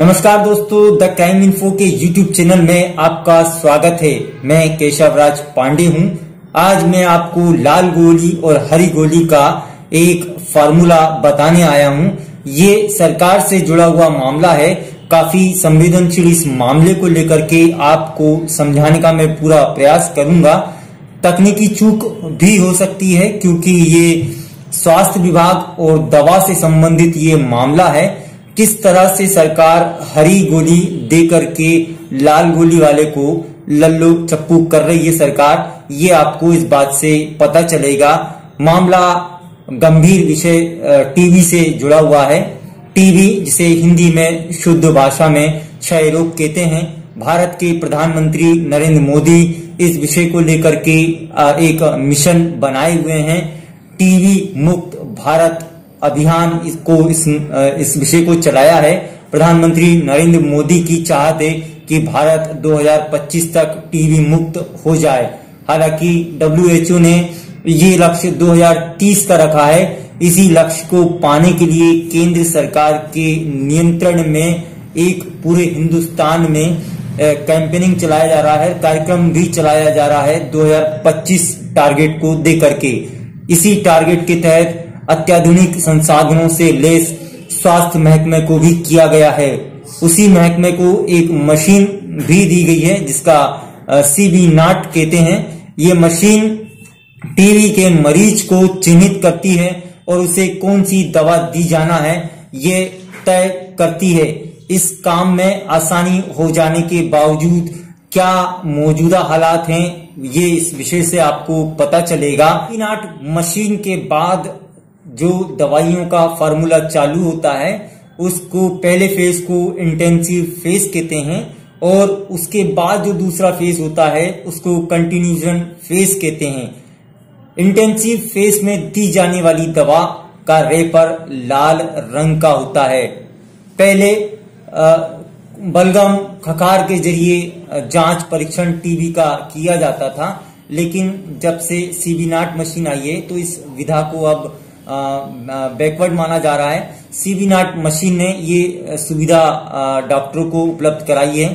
नमस्कार दोस्तों, the crime info के यूट्यूब चैनल में आपका स्वागत है। मैं केशवराज पांडे हूं। आज मैं आपको लाल गोली और हरी गोली का एक फार्मूला बताने आया हूं। ये सरकार से जुड़ा हुआ मामला है, काफी संवेदनशील। इस मामले को लेकर के आपको समझाने का मैं पूरा प्रयास करूंगा। तकनीकी चूक भी हो सकती है क्योंकि ये स्वास्थ्य विभाग और दवा से संबंधित ये मामला है। किस तरह से सरकार हरी गोली दे करके लाल गोली वाले को लल्लू चप्पू कर रही है सरकार, ये आपको इस बात से पता चलेगा। मामला गंभीर विषय टीबी से जुड़ा हुआ है। टीबी, जिसे हिंदी में शुद्ध भाषा में क्षय रोग कहते हैं। भारत के प्रधानमंत्री नरेंद्र मोदी इस विषय को लेकर के एक मिशन बनाए हुए हैं। टीबी मुक्त भारत अभियान इस विषय को चलाया है। प्रधानमंत्री नरेंद्र मोदी की चाहत है कि भारत 2025 तक टीबी मुक्त हो जाए। हालांकि WHO ने ये लक्ष्य 2030 का रखा है। इसी लक्ष्य को पाने के लिए केंद्र सरकार के नियंत्रण में एक पूरे हिंदुस्तान में कैंपेनिंग चलाया जा रहा है, कार्यक्रम भी चलाया जा रहा है 2025 टारगेट को दे करके। इसी टारगेट के तहत अत्याधुनिक संसाधनों से लेस स्वास्थ्य महकमे को भी किया गया है। उसी महकमे को एक मशीन भी दी गई है जिसका CB नाट कहते हैं। ये मशीन टीबी के मरीज को चिन्हित करती है और उसे कौन सी दवा दी जाना है ये तय करती है। इस काम में आसानी हो जाने के बावजूद क्या मौजूदा हालात हैं, ये इस विषय से आपको पता चलेगा। CB नाट मशीन के बाद जो दवाइयों का फार्मूला चालू होता है उसको पहले फेज को इंटेंसिव फेज कहते हैं और उसके बाद जो दूसरा फेज होता है उसको कंटिन्यूएशन फेज कहते हैं। इंटेंसिव फेज में दी जाने वाली दवा का रेपर लाल रंग का होता है। पहले बलगम खखार के जरिए जांच परीक्षण टीबी का किया जाता था, लेकिन जब से CB नाट मशीन आई है तो इस विधा को अब बैकवर्ड माना जा रहा है। CB नाट मशीन ने ये सुविधा डॉक्टरों को उपलब्ध कराई है।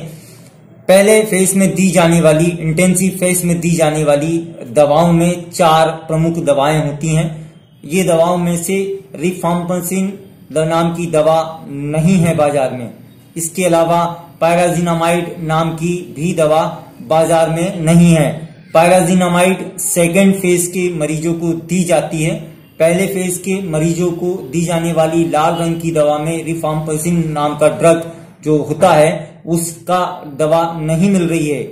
पहले फेज में दी जाने वाली, इंटेंसिव फेज में दी जाने वाली दवाओं में 4 प्रमुख दवाएं होती हैं। ये दवाओं में से रिफाम्पिसिन नाम की दवा नहीं है बाजार में। इसके अलावा पायराजिनामाइड नाम की भी दवा बाजार में नहीं है। पायराजिनामाइड सेकेंड फेज के मरीजों को दी जाती है। पहले फेज के मरीजों को दी जाने वाली लाल रंग की दवा में रिफाम्पिसिन नाम का ड्रग जो होता है उसका दवा नहीं मिल रही है।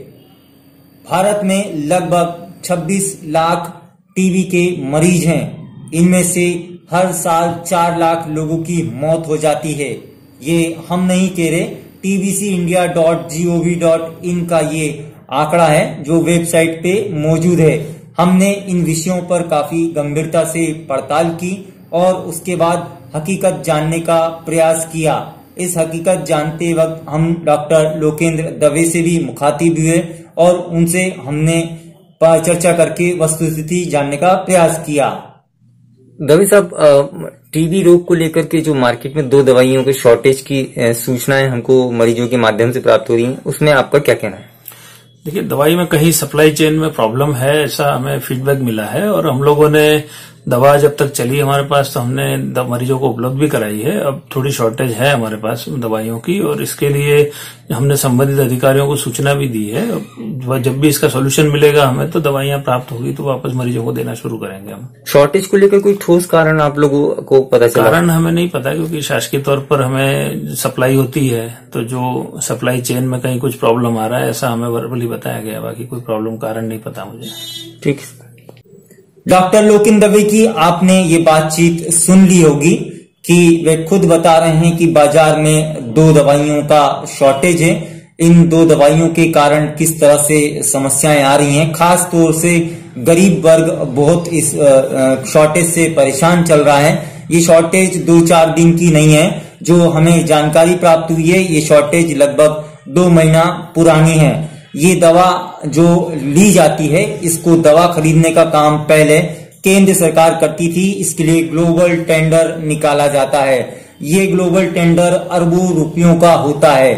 भारत में लगभग 26 लाख टीबी के मरीज हैं। इनमें से हर साल 4 लाख लोगों की मौत हो जाती है। ये हम नहीं कह रहे, tbcindia.gov.in का ये आंकड़ा है जो वेबसाइट पे मौजूद है। हमने इन विषयों पर काफी गंभीरता से पड़ताल की और उसके बाद हकीकत जानने का प्रयास किया। इस हकीकत जानते वक्त हम डॉक्टर लोकेंद्र दवे से भी मुखातिब हुए और उनसे हमने चर्चा करके वस्तुस्थिति जानने का प्रयास किया। दवे साहब, टीबी रोग को लेकर के जो मार्केट में 2 दवाइयों के शॉर्टेज की सूचनाएं हमको मरीजों के माध्यम से प्राप्त हो रही हैं, उसमें आपका क्या कहना है? देखिए, दवाई में कहीं सप्लाई चेन में प्रॉब्लम है, ऐसा हमें फीडबैक मिला है और हम लोगों ने दवा जब तक चली हमारे पास तो हमने मरीजों को उपलब्ध भी कराई है। अब थोड़ी शॉर्टेज है हमारे पास दवाइयों की और इसके लिए हमने संबंधित अधिकारियों को सूचना भी दी है। जब भी इसका सॉल्यूशन मिलेगा हमें तो दवाइयां प्राप्त होगी तो वापस मरीजों को देना शुरू करेंगे हम। शॉर्टेज को लेकर कोई ठोस कारण आप लोगों को पता चला? कारण हमें नहीं पता क्योंकि शासकीय तौर पर हमें सप्लाई होती है, तो जो सप्लाई चेन में कहीं कुछ प्रॉब्लम आ रहा है ऐसा हमें वर्बली बताया गया। बाकी कोई प्रॉब्लम कारण नहीं पता मुझे। ठीक। डॉक्टर लोकेंद्र दवे की आपने ये बातचीत सुन ली होगी कि वे खुद बता रहे हैं कि बाजार में 2 दवाइयों का शॉर्टेज है। इन 2 दवाइयों के कारण किस तरह से समस्याएं आ रही हैं, खास तौर से गरीब वर्ग बहुत इस शॉर्टेज से परेशान चल रहा है। ये शॉर्टेज 2-4 दिन की नहीं है। जो हमें जानकारी प्राप्त हुई है ये शॉर्टेज लगभग 2 महीना पुरानी है। ये दवा जो ली जाती है, इसको दवा खरीदने का काम पहले केंद्र सरकार करती थी। इसके लिए ग्लोबल टेंडर निकाला जाता है। ये ग्लोबल टेंडर अरबों रुपयों का होता है।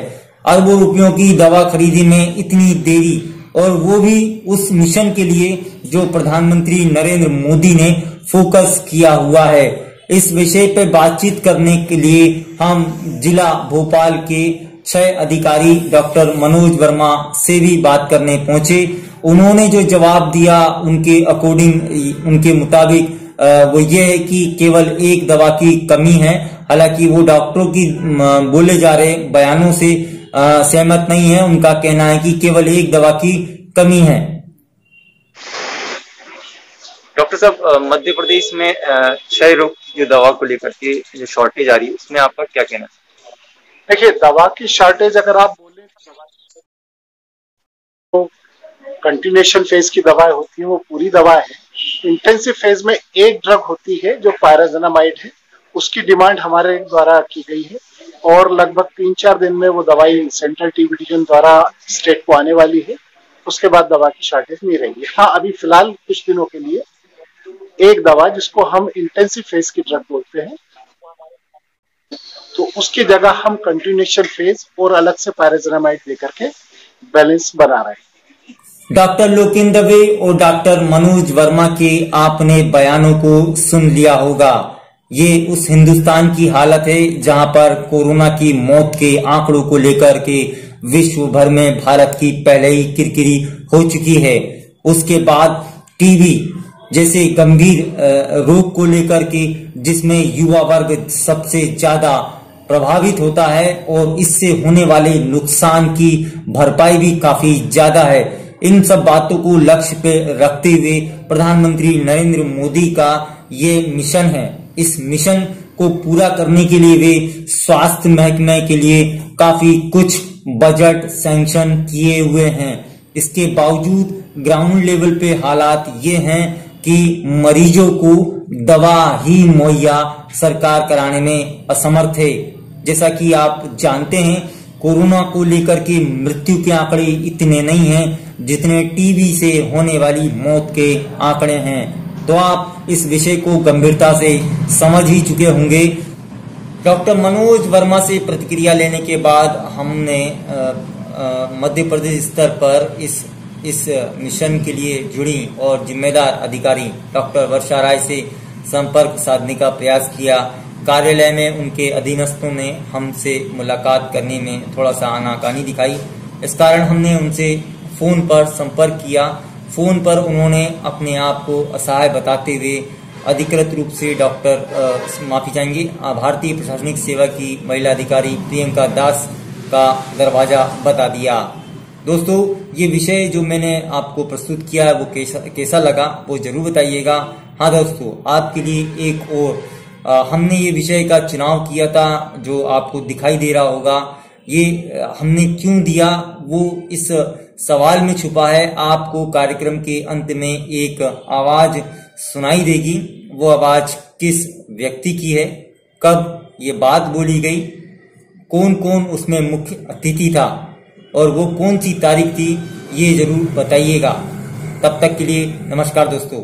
अरबों रुपयों की दवा खरीदी में इतनी देरी, और वो भी उस मिशन के लिए जो प्रधानमंत्री नरेंद्र मोदी ने फोकस किया हुआ है। इस विषय पर बातचीत करने के लिए हम जिला भोपाल के 6 अधिकारी डॉक्टर मनोज वर्मा से भी बात करने पहुंचे। उन्होंने जो जवाब दिया उनके अकॉर्डिंग, उनके मुताबिक वो ये है कि केवल एक दवा की कमी है। हालांकि वो डॉक्टरों की बोले जा रहे बयानों से सहमत नहीं है। उनका कहना है कि केवल एक दवा की कमी है। डॉक्टर साहब, मध्य प्रदेश में क्षय रोग की जो दवा को लेकर के जो शॉर्टेज आ रही है, उसमें आपका क्या कहना है? देखिए, दवा की शॉर्टेज अगर आप बोले तो कंटिन्यूएशन फेज की दवाएं होती है, वो पूरी दवा है। इंटेंसिव फेज में एक ड्रग होती है जो पायराजोनामाइड है, उसकी डिमांड हमारे द्वारा की गई है और लगभग 3-4 दिन में वो दवाई सेंट्रल टीबी डिवीजन द्वारा स्टेट को आने वाली है। उसके बाद दवा की शॉर्टेज नहीं रहेगी। हाँ, अभी फिलहाल कुछ दिनों के लिए एक दवा जिसको हम इंटेंसिव फेज की ड्रग बोलते हैं, तो उसकी जगह हम कंटिन्यूएशन फेज और अलग से पायराजोनामाइड देकर के बैलेंस बना रहे हैं। डॉक्टर लोकेंद्र दवे और डॉक्टर मनोज वर्मा के आपने बयानों को सुन लिया होगा। ये उस हिंदुस्तान की हालत है जहां पर कोरोना की मौत के आंकड़ों को लेकर के विश्व भर में भारत की पहले ही किरकिरी हो चुकी है। उसके बाद टीबी जैसे गंभीर रोग को लेकर के जिसमें युवा वर्ग सबसे ज्यादा प्रभावित होता है और इससे होने वाले नुकसान की भरपाई भी काफी ज्यादा है। इन सब बातों को लक्ष्य पे रखते हुए प्रधानमंत्री नरेंद्र मोदी का ये मिशन है। इस मिशन को पूरा करने के लिए वे स्वास्थ्य महकमे के लिए काफी कुछ बजट सैंक्शन किए हुए हैं। इसके बावजूद ग्राउंड लेवल पे हालात ये हैं कि मरीजों को दवा ही मुहैया सरकार कराने में असमर्थ है। जैसा कि आप जानते हैं, कोरोना को लेकर के मृत्यु के आंकड़े इतने नहीं हैं जितने टीबी से होने वाली मौत के आंकड़े हैं। तो आप इस विषय को गंभीरता से समझ ही चुके होंगे। डॉक्टर मनोज वर्मा से प्रतिक्रिया लेने के बाद हमने मध्य प्रदेश स्तर पर इस मिशन के लिए जुड़ी और जिम्मेदार अधिकारी डॉक्टर वर्षा राय से संपर्क साधने का प्रयास किया। कार्यालय में उनके अधीनस्थों ने हमसे मुलाकात करने में थोड़ा सा आनाकानी दिखाई। इस कारण हमने उनसे फोन पर संपर्क किया। फोन पर उन्होंने अपने आप को असहाय बताते हुए अधिकृत रूप से भारतीय प्रशासनिक सेवा की महिला अधिकारी प्रियंका दास का दरवाजा बता दिया। दोस्तों, ये विषय जो मैंने आपको प्रस्तुत किया है वो कैसा लगा वो जरूर बताइएगा। हाँ दोस्तों, आपके लिए एक और हमने ये विषय का चुनाव किया था जो आपको दिखाई दे रहा होगा। ये हमने क्यों दिया वो इस सवाल में छुपा है। आपको कार्यक्रम के अंत में एक आवाज सुनाई देगी। वो आवाज किस व्यक्ति की है, कब ये बात बोली गई, कौन कौन उसमें मुख्य अतिथि था और वो कौन सी तारीख थी, ये जरूर बताइएगा। तब तक के लिए नमस्कार दोस्तों।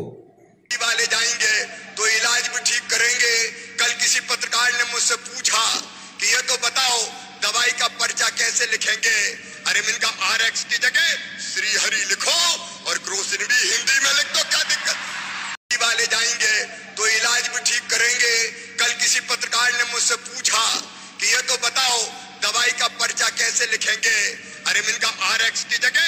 वाले जाएंगे तो इलाज भी ठीक करेंगे। कल किसी पत्रकार ने मुझसे पूछा कि ये तो बताओ दवाई का पर्चा कैसे लिखेंगे। अरे मिलका RX की जगह श्री हरि लिखो और ग्रोसरी भी हिंदी में लिख दो, क्या दिक्कत। वाले जाएंगे तो इलाज भी ठीक करेंगे। कल किसी पत्रकार ने मुझसे पूछा कि ये तो बताओ दवाई का पर्चा कैसे लिखेंगे। अरे मिलका RX की जगह